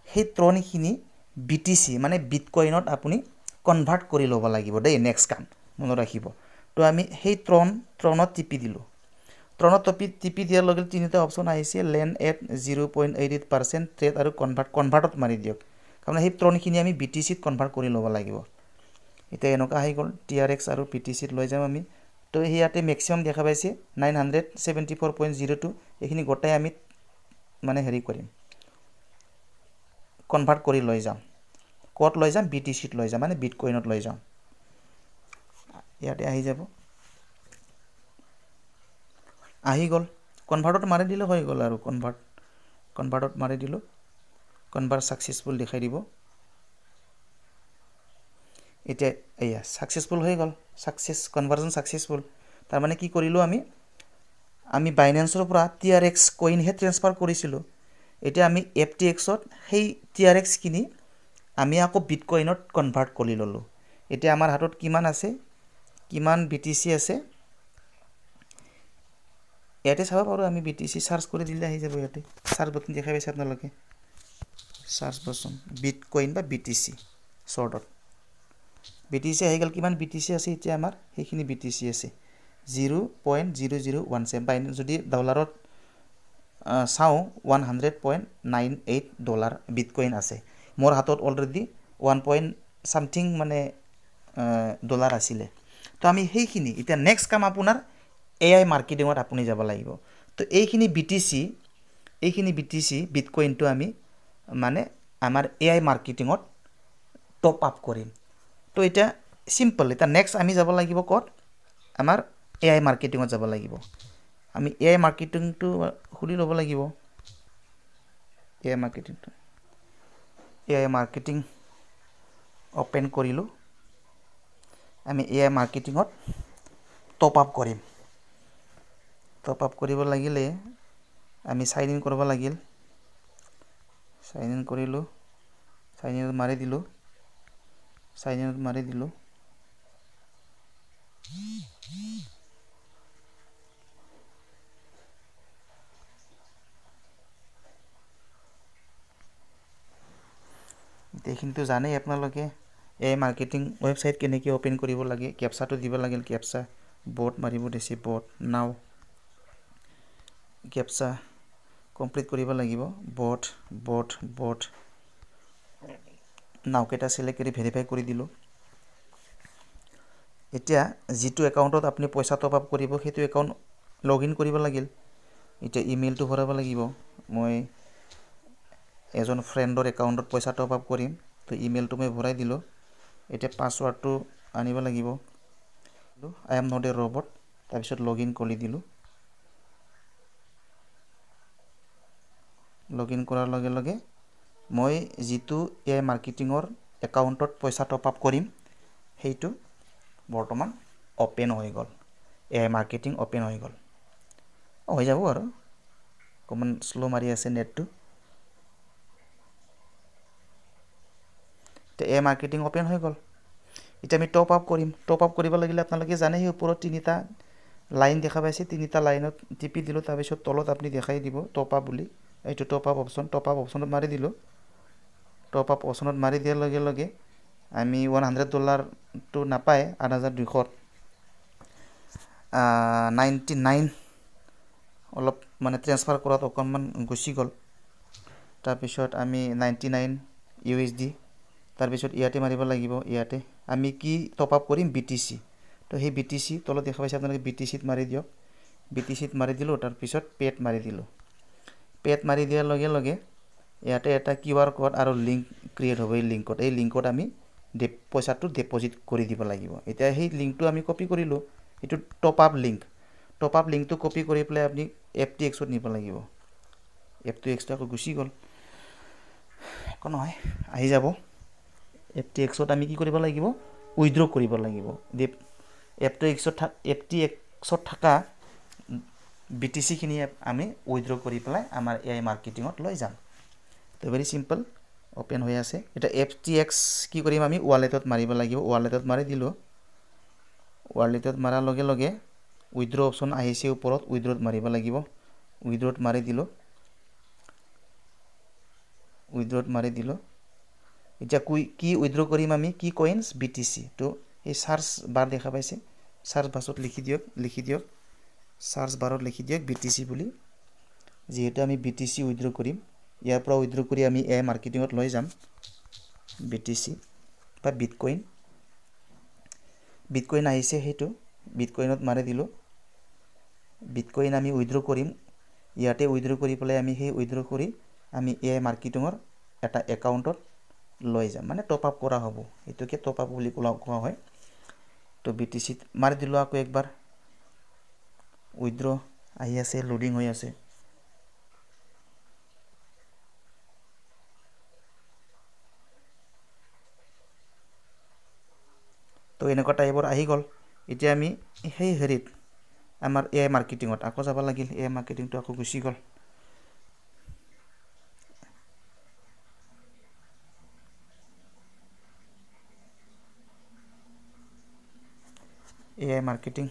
সেই ট্ৰনখিনি BTC মানে বিটকয়েনত আপুনি কনভাৰ্ট কৰি ল'ব লাগিব দেই নেক্সট কাম মনত ৰাখিব তো আমি সেই ট্ৰনত টিপি দিলো ট্ৰনত টিপি দিয়াৰ লগে তিনিটা অপচন আহিছে লেন্ড এট 0.88% ট্ৰেড আৰু কনভাৰ্টত মাৰি দিয়ক কাৰণ সেই ট্ৰনখিনি আমি BTC ত কনভাৰ্ট কৰি ল'ব লাগিব এটা এনেকা আহি গল TRX আৰু BTC ত লৈ যাম আমি তো হিয়াতে ম্যাক্সিমাম দেখা পাইছে 974.02 এখিনি গটাই আমি মানে হেৰি কৰিম কনভাৰ্ট কৰি লৈ যাম কত লৈ যাম BTC ত লৈ যাম মানে বিটকয়েনত লৈ যাম ইয়াতে আহি যাব আহি গল কনভাৰ্টত মাৰি দিলে হৈ গল আৰু কনভাৰ্টত মাৰি দিলো কনভাৰ্ট সাকসেসফুল দেখাই দিব এটা এয়া সাকসেসফুল হৈ গল কনভাৰ্জন সাকসেসফুল তাৰ মানে কি কৰিলো আমি বাইনেন্সৰ পৰা TRX কইন হে ট্ৰান্সফাৰ কৰিছিলো এটা আমি FTX ত সেই TRX কিনি আমি আকৌ বিটকয়েনত কনভাৰ্ট কৰি ললো এটা আমাৰ হাতত কিমান আছে কিমান BTC আছে ইয়াতে চাব পাৰো আমি BTC সাৰ্চ কৰি দিলে আহি যাব ইয়াতে সাৰ্চ বাটন দেখাই পাইছে আপোনালোকে সাৰ্চ বাটন বিটকয়েন বা BTC শৰ্টত BTC আহি গল কিমান BTC আছে এতিয়া আমাৰ সেইখিনি BTC আছে 0.0017 বাইন যদি ডলাৰত চাও 100.98 ডলাৰ বিটকয়েন আছে মোৰ হাতত অলৰেডি 1 পইণ্ট সামথিং মানে ডলাৰ আছিল তো আমি সেইখিনি এতিয়া নেক্সট কাম আপোনাৰ AI মাৰ্কেটিংত আপুনি যাব লাগিব তো এইখিনি BTC বিটকয়েনটো আমি মানে আমাৰ AI মাৰ্কেটিংত টপ আপ কৰিম তো এটা সিম্পল এটা নেক্সট আমি যাব লাগিব কত আমাৰ AI মাৰ্কেটিংত যাব লাগিব আমি AI মাৰ্কেটিংটো খুলি ল'ব লাগিব AI মাৰ্কেটিংটো AI মাৰ্কেটিং ওপেন কৰিলো আমি AI মাৰ্কেটিংত টপ আপ কৰিম টপ আপ কৰিব লাগিলে আমি সাইন ইন কৰিব লাগিল সাইন ইন কৰিলো সাইন ইন মাৰি দিলো এইখিনিতো জানেই আপোনালোকে AI মাৰ্কেটিং ৱেবসাইট কেনেকৈ ওপেন কৰিব লাগে কেপচাটো দিব লাগিল কেপচা বট মাৰিব দিছে বট নাও কেপচা কমপ্লিট কৰিব লাগিব বট নাও কেটা সিলেক্ট কৰি ভেৰিফাই কৰি দিলো এতিয়া যেটো একাউণ্টত আপুনি পইচা টপ আপ কৰিব সেইটো একাউণ্ট লগইন কৰিব লাগিল এতিয়া ইমেইলটো ভৰাব লাগিব মই এজন ফ্ৰেণ্ডৰ একাউণ্টত পইচা টপ আপ কৰিম তো ইমেইলটো মই ভৰাই দিলো এতিয়া পাসওয়াৰ্ডটো আনিব লাগিব I am not a robot তাৰ পিছত লগইন কৰি দিলো লগইন কৰাৰ লগে লগে মই যেটো AI মাৰ্কেটিংৰ একাউণ্টত পইচা টপ আপ কৰিম সেইটো বৰ্তমান ওপেন হৈ গল AI মাৰ্কেটিং ওপেন হৈ গল হৈ যাব আৰু কমন স্লো মাৰি আছে নেটটো তে AI মাৰ্কেটিং ওপেন হৈ গল এতিয়া আমি টপ আপ কৰিম টপ আপ কৰিব লাগিলে আপোনালোকে জানে এই ওপৰত তিনিটা লাইন দেখা পাইছে তিনিটা লাইনত টিপি দিলো তাৰ পিছত তলত আপুনি দেখাই দিব টপ আপ বুলি এইটো টপ আপ অপচনত মাৰি দিলো টপ আপ অপচনত মাৰি দিয়াৰ লগে লগে আমি $100 টো নাপায় 8299 অলপ মানে ট্ৰান্সফাৰ কৰাত অকনমান গুছি গল তাৰ পিছত আমি 99 USD তাৰ পিছত ইয়াতে মাৰিব লাগিব ইয়াতে আমি কি টপ আপ কৰিম BTC তো সেই BTC তলত দেখা পাইছে আপোনালোকে BTC ত মাৰি দিয়ক BTC ত মাৰি দিলো তাৰ পিছত পেট মাৰি দিলো পেট মাৰি দিয়াৰ লগে লগে ইয়াতে এটা QR কোড আৰু লিংক ক্ৰিয়েট হ'ব এই লিংকত আমি পইচাটো ডিপোজিট কৰি দিব লাগিব এতিয়া সেই লিংকটো আমি কপি কৰিলো এটো টপ আপ লিংকটো কপি কৰি প্লে আপুনি FTX ত নিব লাগিব FTX টো আকৌ গুছি গল কোন হয় আহি যাব FTX ত আমি কি কৰিব লাগিব উইথড্ৰ কৰিব লাগিব FTX ত থাকা BTC খিনি আমি উইথড্ৰ কৰি প্লাই আমাৰ AI মাৰ্কেটিংত লৈ যাম তো ভেৰি সিম্পল ওপেন হৈ আছে এটা FTX কি কৰিম আমি ওয়ালেটত মাৰিব লাগিব ওয়ালেটত মাৰি দিলো ওয়ালেটত মাৰাৰ লগে লগে উইথড্ৰ অপচন আহিছে ওপৰত উইথড্ৰত মাৰিব লাগিব উইথড্ৰত মাৰি দিলো এতিয়া কি উইথড্ৰ কৰিম আমি কি কইনস BTC তো এই সাৰ্চ বাৰ দেখা পাইছে সাৰ্চ বাছত লিখি দিয়ক সাৰ্চ বাৰত লিখি দিয়ক BTC বুলি যেহেতু আমি BTC উইথড্ৰ কৰিম ইয়াৰ পৰা উইথড্ৰ কৰি আমি AI মাৰ্কেটিংত লৈ যাম BTC বা বিটকইন আহিছে হেতু বিটকইনত মাৰি দিলো বিটকইন আমি উইথড্ৰ কৰিম ইয়াতে উইথড্ৰ কৰি পেলাই আমি সেই উইথড্ৰ কৰি আমি AI মাৰ্কেটিংৰ এটা একাউণ্টত লৈ যাম মানে টপ আপ কৰা হ'ব এটোকে টপ আপ বুলি কোৱা হয় তো BTC মাৰি দিলো আকৌ একবাৰ উইথড্ৰ আহি আছে লোডিং হৈ আছে তো এনেকুৱা টাইপৰ আহি গল এতিয়া আমি সেই হেৰিত আমাৰ AI মাৰ্কেটিংত আকৌ যাব লাগিল AI মাৰ্কেটিংটো আকৌ গুছি গল AI মাৰ্কেটিং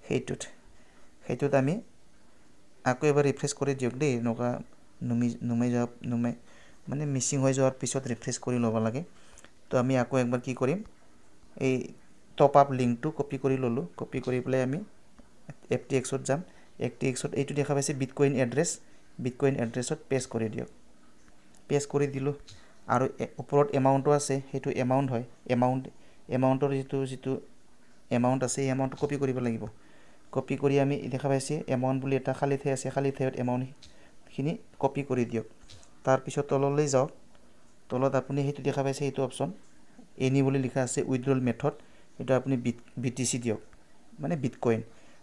সেইটোত আমি আকৌ এবাৰ ৰিফ্ৰেশ কৰি দিয়ক দেই নকা নুমাই মানে মিসিং হৈ যোৱাৰ পিছত ৰিফ্ৰেশ কৰি ল'ব লাগে তো আমি আকৌ একবাৰ কি কৰিম এই টপ আপ লিংকটো কপি কৰি ললো কপি কৰি প্লে আমি FTX ত যাম FTX ত এইটো দেখা পাইছে বিটকইন এড্ৰেছত পেস্ট কৰি দিয়ক পেস্ট কৰি দিলো আৰু ওপৰত এমাউন্টটো আছে হেতু এমাউন্ট হয় এমাউন্টৰ যেটো এমাউন্ট আছে এই এমাউন্ট কপি কৰিব লাগিব কপি কৰি আমি দেখা পাইছে এমাউন্ট বুলি এটা খালি ঠাই আছে খালি ঠাইত এমাউন্ট খিনি কপি কৰি দিয়ক তাৰ পিছত তললৈ যাওক তলত আপুনি হেতু দেখা পাইছে হেতু অপচন এনি বুলি লিখা আছে উইথড্ৰল মেথড এটা আপুনি BTC দিয়ক মানে বিটকইন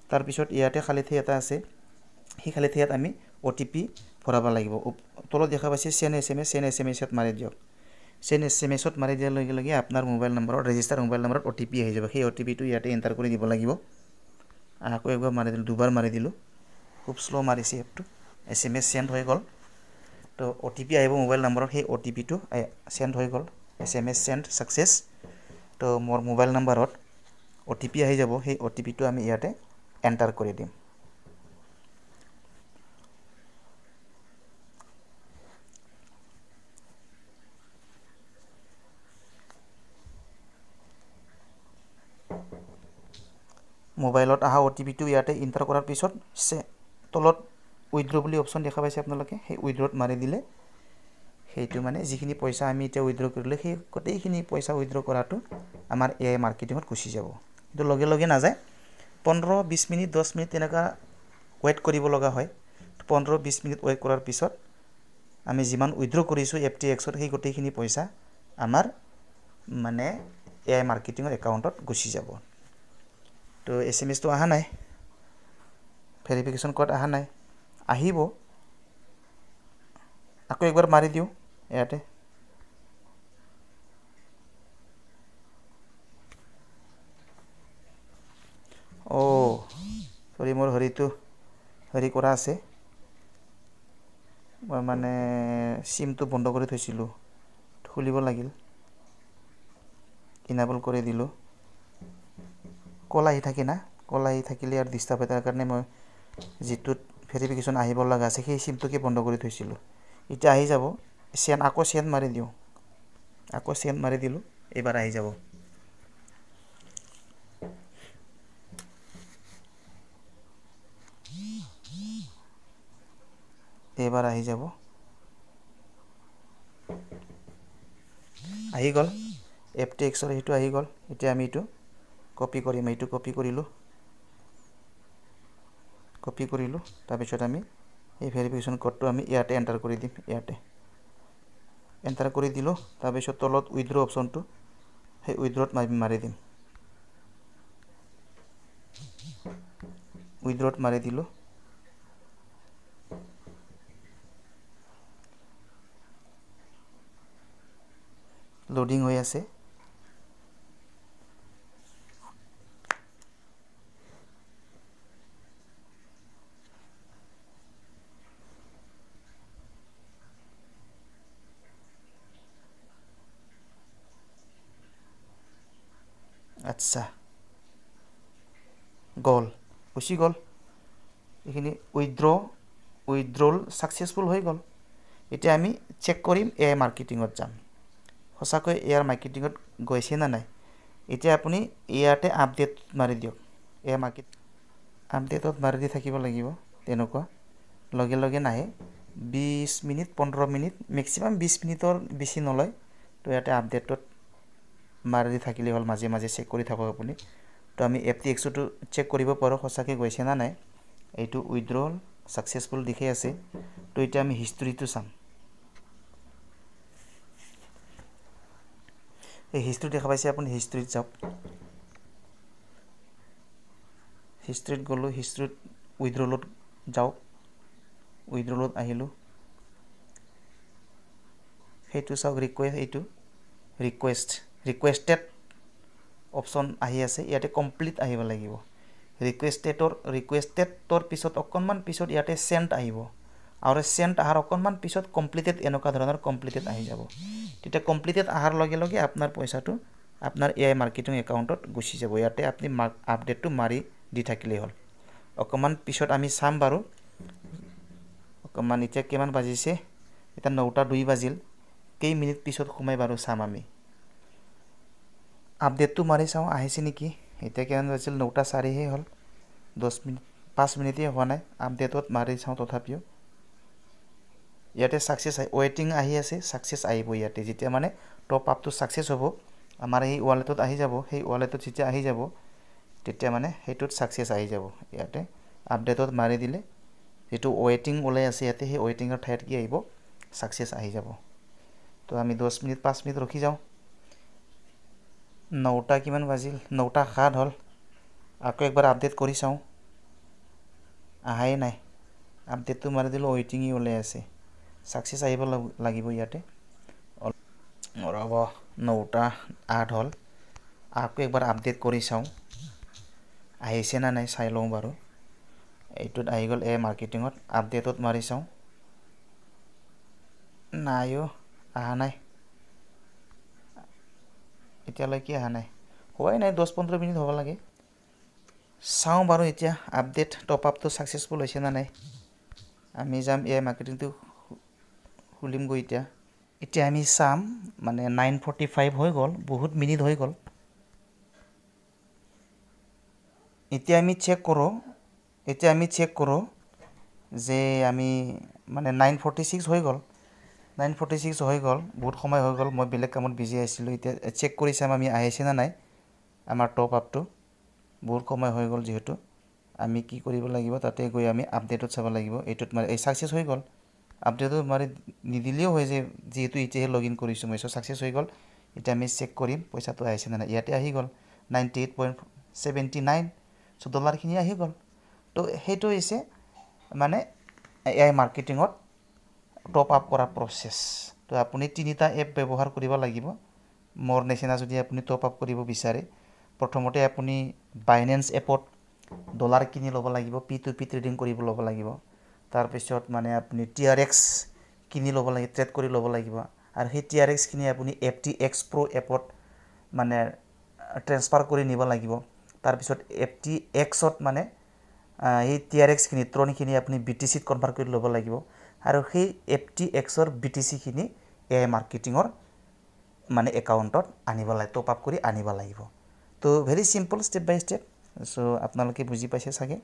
তাৰপিছত ইয়াতে খালি ঠাই এটা আছে সেই খালি ঠাইত আমি OTP ভৰাব লাগিব তলত দেখা পাইছে সেন SMS মাৰি দিয়ক সেন SMS মাৰি দিয়াৰ লগে লগে আপোনাৰ মোবাইল নম্বৰত ৰেজিষ্টাৰ মোবাইল নম্বৰত OTP আহি যাব সেই OTP টো ইয়াতে এন্টাৰ কৰি দিব লাগিব আকৌ একবাৰ মাৰি দিলো দুবাৰ মাৰি দিলো খুব স্লো মাৰিছে এপটো SMS সেন্ড হৈ গল তো OTP আহিব মোবাইল নম্বৰত সেই OTP টো সেন্ড হৈ গল SMS সেন্ড সাকসেস তো মোৰ মোবাইল নম্বৰত OTP আহি যাব সেই OTP টো আমি ইয়াতে এন্টাৰ কৰি দিম মোবাইলত আহা OTP টো ইয়াতে এন্টাৰ কৰাৰ পিছত তলত উইথড্ৰ বুলি অপচন দেখা পাইছে আপোনালোকে সেই উইথড্ৰত মাৰি দিলে সেইটো মানে যিখিনি পইচা আমি এতিয়া উইথড্ৰ কৰিলে সেই গোটেইখিনি পইচা উইথড্ৰ কৰাটো আমাৰ AI মাৰ্কেটিংত গুছি যাব কিন্তু লগে লগে না যায় 15-20 মিনিট 10 মিনিট তেনেকা ওয়েট কৰিব লগা হয় 15-20 মিনিট ওয়েট কৰাৰ পিছত আমি যিমান উইথড্ৰ কৰিছো FTX ৰ সেই গোটেইখিনি পইচা আমাৰ মানে AI মাৰ্কেটিংৰ একাউন্টত গুছি যাব তো SMS তো আহা নাই ভেৰিফিকেশন কোড আহা নাই আহিব আকৌ একবাৰ মাৰি দিও ইয়াতে ও সৰি মোৰ হৰি কৰা আছে মই মানে সিমটো বন্ধ কৰি থৈছিলো খুলিব লাগিল ইনেবল কৰি দিলো কল আহি থাকে না কল আহি থাকিলে আৰু ডিস্টাৰ্ব হয় তাৰ কাৰণে মই যেটো ভেৰিফিকেশন আহিব লগা আছে সেই সিমটোকে বন্ধ কৰি থৈছিলো এটা আহি যাব আকৌ সেন্ড মাৰি দিও আকৌ সেন্ড মাৰি দিলো এবাৰ আহি যাব এবাৰ আহি যাব আহি গল FTX ৰ হেতু আহি গল এতিয়া আমি এটো কপি কৰিম এইটো কপি কৰিলো তাৰ পিছত আমি এই ভেৰিফিকেশন কোডটো আমি ইয়াতে এন্টাৰ কৰি দিম ইয়াতে এন্টাৰ কৰি দিলো তাৰ পিছত তলত উইথড্ৰ অপচনটো সেই উইথড্ৰত মাৰি দিম উইথড্ৰত মাৰি দিলো লোডিং হৈ আছে আচ্ছা গল গুছি গল এখিনি উইথড্ৰল সাকসেসফুল হৈ গল এতিয়া আমি চেক কৰিম AI মাৰ্কেটিংত যাম সঁচাকৈ AI মাৰ্কেটিংত গৈছে না নাই এতিয়া আপুনি ইয়াতে আপডেট মাৰি দিয়ক AI মাৰ্কেট আপডেটত মাৰি দি থাকিব লাগিব তেনেকুৱা লগে লগে নাহে 20 মিনিট 15 মিনিট ম্যাক্সিমাম 20 মিনিটৰ বেছি নলয় তো ইয়াতে আপডেটত মাৰি দি থাকিলে হল মাজে মাজে চেক কৰি থাকক আপুনি তো আমি FTX টো চেক কৰিব পাৰো সঁচাকৈ গৈছে না নাই এইটো উইথড্ৰল সাকসেসফুল দেখি আছে তো এটা আমি হিষ্ট্ৰীটো চাম এই হিষ্ট্ৰী দেখা পাইছে আপুনি হিষ্ট্ৰীত যাওক হিষ্ট্ৰীত গলো হিষ্ট্ৰীত উইথড্ৰলত যাওক উইথড্ৰলত আহিলো হেতু চাওক ৰিকুৱেষ্ট এইটো ৰিকুৱেষ্টেড অপচন আহি আছে ইয়াতে কমপ্লিট আহিব লাগিব ৰিকুৱেষ্টেডৰ পিছত অকনমান পিছত ইয়াতে সেন্ড আহিব আৰু সেন্ড আহাৰ অকনমান পিছত কমপ্লিটেড এনেকুৱা ধৰণৰ কমপ্লিটেড আহি যাব তেতিয়া কমপ্লিটেড আহাৰ লগে লগে আপোনাৰ পইচাটো আপোনাৰ AI মাৰ্কেটিং একাউন্টত গুছি যাব ইয়াতে আপুনি আপডেটটো মাৰি দি থাকিলে হল অকনমান পিছত আমি চাম বাৰু অকনমান এতিয়া কিমান বাজিছে এটা 9:02 বাজিল কেই মিনিট পিছত সোমাই বাৰু চাম আমি আপডেটটো মাৰি চাও আহিছে নেকি এতিয়া কিমান বাজিল 9:04 হে হল 10 মিনিট 5 মিনিটে হোৱা নাই আপডেটত মাৰি চাও তথাপিও ইয়াতে সাকসেস ওয়েটিং আহি আছে সাকসেস আহিব ইয়াতে যেতিয়া মানে টপ আপটো সাকসেস হ'ব আমাৰ এই ওয়ালেটত আহি যাব সেই ওয়ালেটত যেতিয়া আহি যাব তেতিয়া মানে হেতুত সাকসেস আহি যাব ইয়াতে আপডেটত মাৰি দিলে যেটো ওয়েটিং ওলাই আছে ইয়াতে সেই ওয়েটিংৰ ঠাইত কি আহিব সাকসেস আহি যাব তো আমি 10 মিনিট 5 মিনিট ৰখি যাও 9টা কিমান বাজিল 9:07 হল আকৌ একবাৰ আপডেট কৰি চাওঁ, আহাই নাই। আপডেটটো মাৰি দিলোঁ, ৱেইটিঙি ওলাই আছে। ছাকচেছ আহিব লাগিব ইয়াতে। ৰ'ব, 9:08 হ'ল। আকৌ একবাৰ আপডেট কৰি চাওঁ, আহিছে না নাই চাই লওঁ বাৰু। এইটোত আহি গ'ল AI মাৰ্কেটিঙত। আপডেটত মাৰি চাওঁ, নাইও, অহা নাই, এতিয়ালৈকে অহা নাই। হোৱাই নাই, 10-15 মিনিট হ'ব লাগে। চাওঁ বাৰু এতিয়া আপডেট টপ আপটো ছাকচেছফুল হৈছে না নাই। আমি যাম AI মাৰ্কেটিংটো খুলিমগৈ এতিয়া। এতিয়া আমি চাম, মানে 9:45 হৈ গ'ল, বহুত মিনিট হৈ গ'ল। এতিয়া আমি চেক কৰোঁ যে আমি মানে 9:46 হৈ গ'ল। 9:46 হৈ গ'ল, বহুত সময় হৈ গ'ল, মই বেলেগ কামত বিজি আছিলোঁ। এতিয়া চেক কৰি চাম আমি আহিছে না নাই আমাৰ টপ আপটো। বহুত সময় হৈ গ'ল যিহেতু, আমি কি কৰিব লাগিব, তাতে গৈ আমি আপডেটত চাব লাগিব। এইটোত মাৰি এই ছাকচেছ হৈ গ'ল। আপডেটত মাৰি নিদিলেও হয়, যে যিহেতু এতিয়াহে লগ ইন কৰিছোঁ মই, ছাকচেছ হৈ গ'ল। এতিয়া আমি চেক কৰিম পইচাটো আহিছে না নাই। ইয়াতে আহি গ'ল 98.79, চ' ডলাৰখিনি আহি গ'ল। তো সেইটো হৈছে মানে AI মাৰ্কেটিঙত টপ আপ কৰা প্ৰচেছ। তো আপুনি 3টা এপ ব্যৱহাৰ কৰিব লাগিব মোৰ নিচিনা যদি আপুনি টপ আপ কৰিব বিচাৰে। প্ৰথমতে আপুনি বাইনেন্স এপত ডলাৰ কিনি ল'ব লাগিব, P2P ট্ৰেডিং কৰিব ল'ব লাগিব। তাৰপিছত মানে আপুনি TRX কিনি ল'ব লাগিব, ট্ৰেড কৰি ল'ব লাগিব। আৰু সেই TRX খিনি আপুনি FTX Pro এপত মানে ট্ৰেন্সফাৰ কৰি নিব লাগিব। তাৰপিছত FTXত মানে এই TRX খিনি ট্ৰনখিনি আপুনি BTCত কনভাৰ্ট কৰি ল'ব লাগিব। আৰু সেই FTXৰ BTCখিনি AI মাৰ্কেটিঙৰ মানে একাউণ্টত আনিব লাগে, টপ আপ কৰি আনিব লাগিব। তো ভেৰি চিম্পল, ষ্টেপ বাই ষ্টেপ। চ' আপোনালোকে বুজি পাইছে চাগে।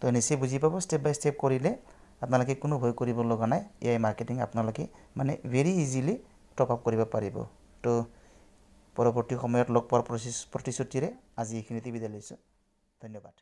তো নিশ্চয় বুজি পাব, ষ্টেপ বাই ষ্টেপ কৰিলে আপোনালোকে কোনো ভয় কৰিব লগা নাই। AI মাৰ্কেটিং আপোনালোকে মানে ভেৰি ইজিলি টপ আপ কৰিব পাৰিব। তো পৰৱৰ্তী সময়ত লগ পোৱাৰ প্ৰতিশ্ৰুতিৰে আজি এইখিনিতে বিদায় লৈছোঁ। ধন্যবাদ।